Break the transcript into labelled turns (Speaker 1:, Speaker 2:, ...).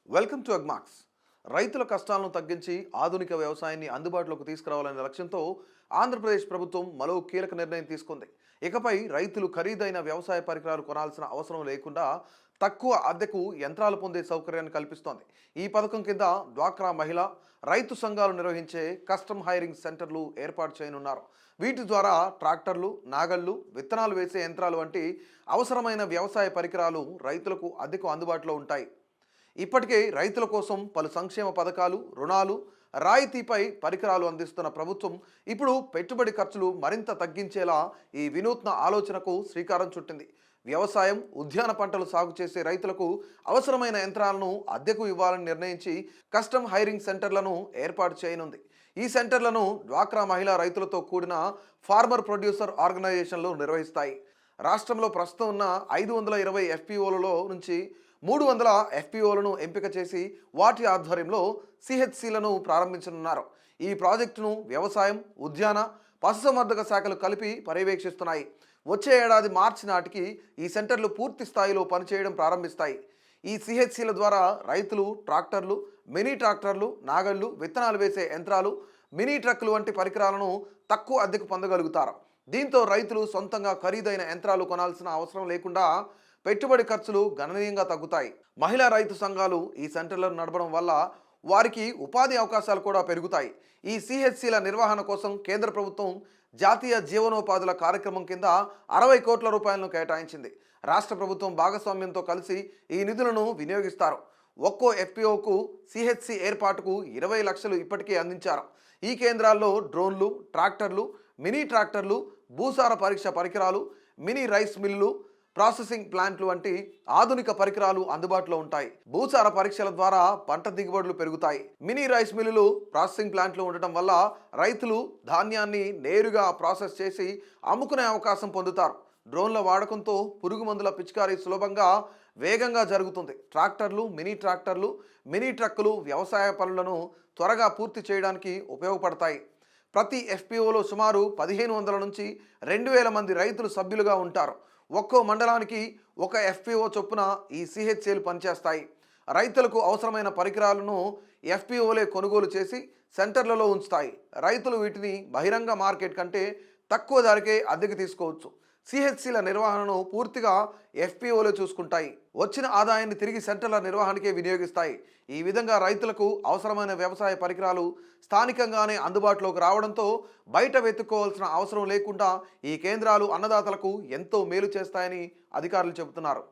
Speaker 1: Welcome to Agmax. రైతుల కష్టాలను తగ్గించి ఆధునిక వ్యవసాయాన్ని అందుబాటులోకి తీసుకురావాలనే లక్ష్యంతో ఆంధ్రప్రదేశ్ ప్రభుత్వం మరో కీలక నిర్ణయం తీసుకుంది. ఇకపై రైతులు ఖరీదైన వ్యవసాయ పరికరాలు కొనాల్సిన అవసరం లేకుండా తక్కువ అద్దెకు యంత్రాలు పొందే సౌకర్యాన్ని కల్పిస్తోంది. ఈ పథకం కింద డ్వాక్రా మహిళ రైతు సంఘాలు నిర్వహించే కస్టమ్ హైరింగ్ సెంటర్లు ఏర్పాటు చేయనున్నారు. వీటి ద్వారా ట్రాక్టర్లు, నాగళ్లు, విత్తనాలు వేసే యంత్రాలు వంటి అవసరమైన వ్యవసాయ పరికరాలు రైతులకు అద్దెకు అందుబాటులో ఉంటాయి. ఇప్పటికే రైతుల కోసం పలు సంక్షేమ పథకాలు, రుణాలు, రాయితీపై పరికరాలు అందిస్తున్న ప్రభుత్వం ఇప్పుడు పెట్టుబడి ఖర్చులు మరింత తగ్గించేలా ఈ వినూత్న ఆలోచనకు శ్రీకారం చుట్టింది. వ్యవసాయం, ఉద్యాన పంటలు సాగు చేసే రైతులకు అవసరమైన యంత్రాలను అద్దెకు ఇవ్వాలని నిర్ణయించి కస్టమ్ హైరింగ్ సెంటర్లను ఏర్పాటు చేయనుంది. ఈ సెంటర్లను డ్వాక్రా మహిళా రైతులతో కూడిన ఫార్మర్ ప్రొడ్యూసర్ ఆర్గనైజేషన్లు నిర్వహిస్తాయి. రాష్ట్రంలో ప్రస్తుతం ఉన్న 520 ఎఫ్పిఓలలో నుంచి 300 ఎఫ్పిఓలను ఎంపిక చేసి వాటి ఆధ్వర్యంలో సిహెచ్సిలను ప్రారంభించనున్నారు. ఈ ప్రాజెక్టును వ్యవసాయం, ఉద్యాన, పశుసంవర్ధక శాఖలు కలిపి పర్యవేక్షిస్తున్నాయి. వచ్చే ఏడాది మార్చి నాటికి ఈ సెంటర్లు పూర్తి స్థాయిలో పనిచేయడం ప్రారంభిస్తాయి. ఈ సిహెచ్సిల ద్వారా రైతులు ట్రాక్టర్లు, మినీ ట్రాక్టర్లు, నాగళ్లు, విత్తనాలు వేసే యంత్రాలు, మినీ ట్రక్కులు వంటి పరికరాలను తక్కువ అద్దెకు పొందగలుగుతారు. దీంతో రైతులు సొంతంగా ఖరీదైన యంత్రాలు కొనాల్సిన అవసరం లేకుండా పెట్టుబడి ఖర్చులు గణనీయంగా తగ్గుతాయి. మహిళా రైతు సంఘాలు ఈ సెంటర్లను నడపడం వల్ల వారికి ఉపాధి అవకాశాలు కూడా పెరుగుతాయి. ఈ సిహెచ్సిల నిర్వహణ కోసం కేంద్ర ప్రభుత్వం జాతీయ జీవనోపాధుల కార్యక్రమం కింద 60 కోట్ల రూపాయలను కేటాయించింది. రాష్ట్ర ప్రభుత్వం భాగస్వామ్యంతో కలిసి ఈ నిధులను వినియోగిస్తారు. ఒక్కో ఎఫ్పిఓకు సిహెచ్సి ఏర్పాటుకు 20 లక్షలు ఇప్పటికే అందించారు. ఈ కేంద్రాల్లో డ్రోన్లు, ట్రాక్టర్లు, మినీ ట్రాక్టర్లు, భూసార పరీక్ష పరికరాలు, మినీ రైస్ మిల్లులు, ప్రాసెసింగ్ ప్లాంట్లు వంటి ఆధునిక పరికరాలు అందుబాటులో ఉంటాయి. భూసార పరీక్షల ద్వారా పంట దిగుబడులు పెరుగుతాయి. మినీ రైస్ మిల్లులు, ప్రాసెసింగ్ ప్లాంట్లు ఉండటం వల్ల రైతులు ధాన్యాన్ని నేరుగా ప్రాసెస్ చేసి అమ్ముకునే అవకాశం పొందుతారు. డ్రోన్ల వాడకంతో పురుగు మందుల పిచికారీ సులభంగా, వేగంగా జరుగుతుంది. ట్రాక్టర్లు, మినీ ట్రక్కులు వ్యవసాయ పనులను త్వరగా పూర్తి చేయడానికి ఉపయోగపడతాయి. ప్రతి ఎఫ్పిఓలో సుమారు 1500 నుంచి 2000 మంది రైతులు సభ్యులుగా ఉంటారు. ఒక్కో మండలానికి ఒక ఎఫ్పిఓ చొప్పున ఈ సిహెచ్సిలు పనిచేస్తాయి. రైతులకు అవసరమైన పరికరాలను ఎఫ్పిఓలే కొనుగోలు చేసి సెంటర్లలో ఉంచుతాయి. రైతులు వీటిని బహిరంగ మార్కెట్ కంటే తక్కువ ధరకే అద్దెకు తీసుకోవచ్చు. సిహెచ్సిల నిర్వహణను పూర్తిగా ఎఫ్పిఓలే చూసుకుంటాయి. వచ్చిన ఆదాయాన్ని తిరిగి సెంటర్ల నిర్వహణకే వినియోగిస్తాయి. ఈ విధంగా రైతులకు అవసరమైన వ్యవసాయ పరికరాలు స్థానికంగానే అందుబాటులోకి రావడంతో బయట వెతుక్కోవాల్సిన అవసరం లేకుండా ఈ కేంద్రాలు అన్నదాతలకు ఎంతో మేలు చేస్తాయని అధికారులు చెబుతున్నారు.